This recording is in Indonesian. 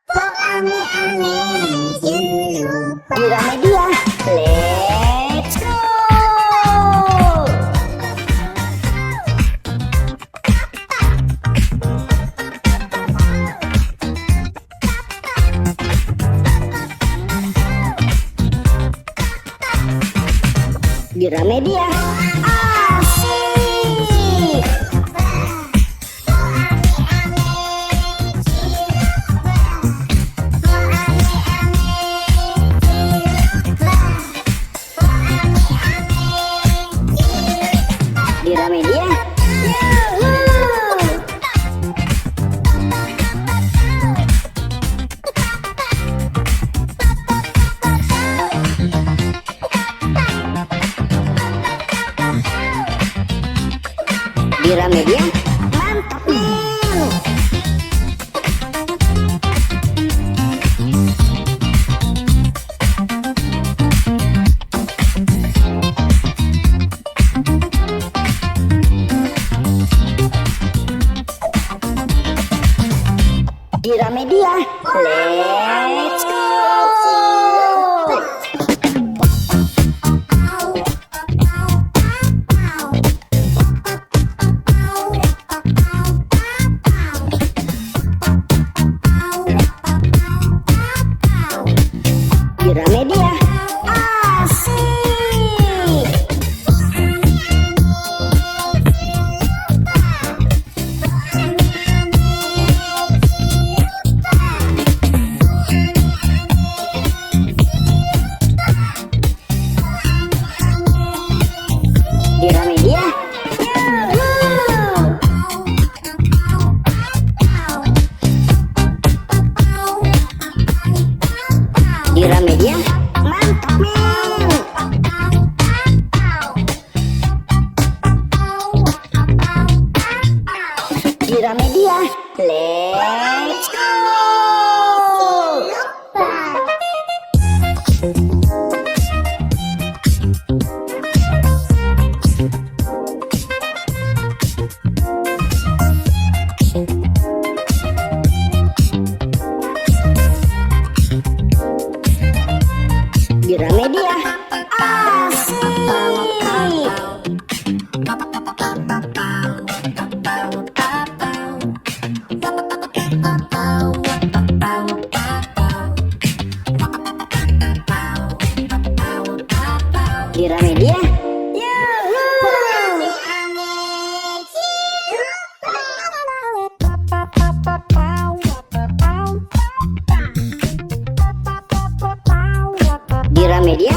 Pok Ame Ame Cilukba. Di Media, let's go. Di Media, asik. Di Media, Dira Media, mantap men. Dira Media, let's go. Dira Media, asik. Dira Media, Dira Media, mantap men. Dira Media, let's go. Dira Media, asik. Dira Media, Dira Media,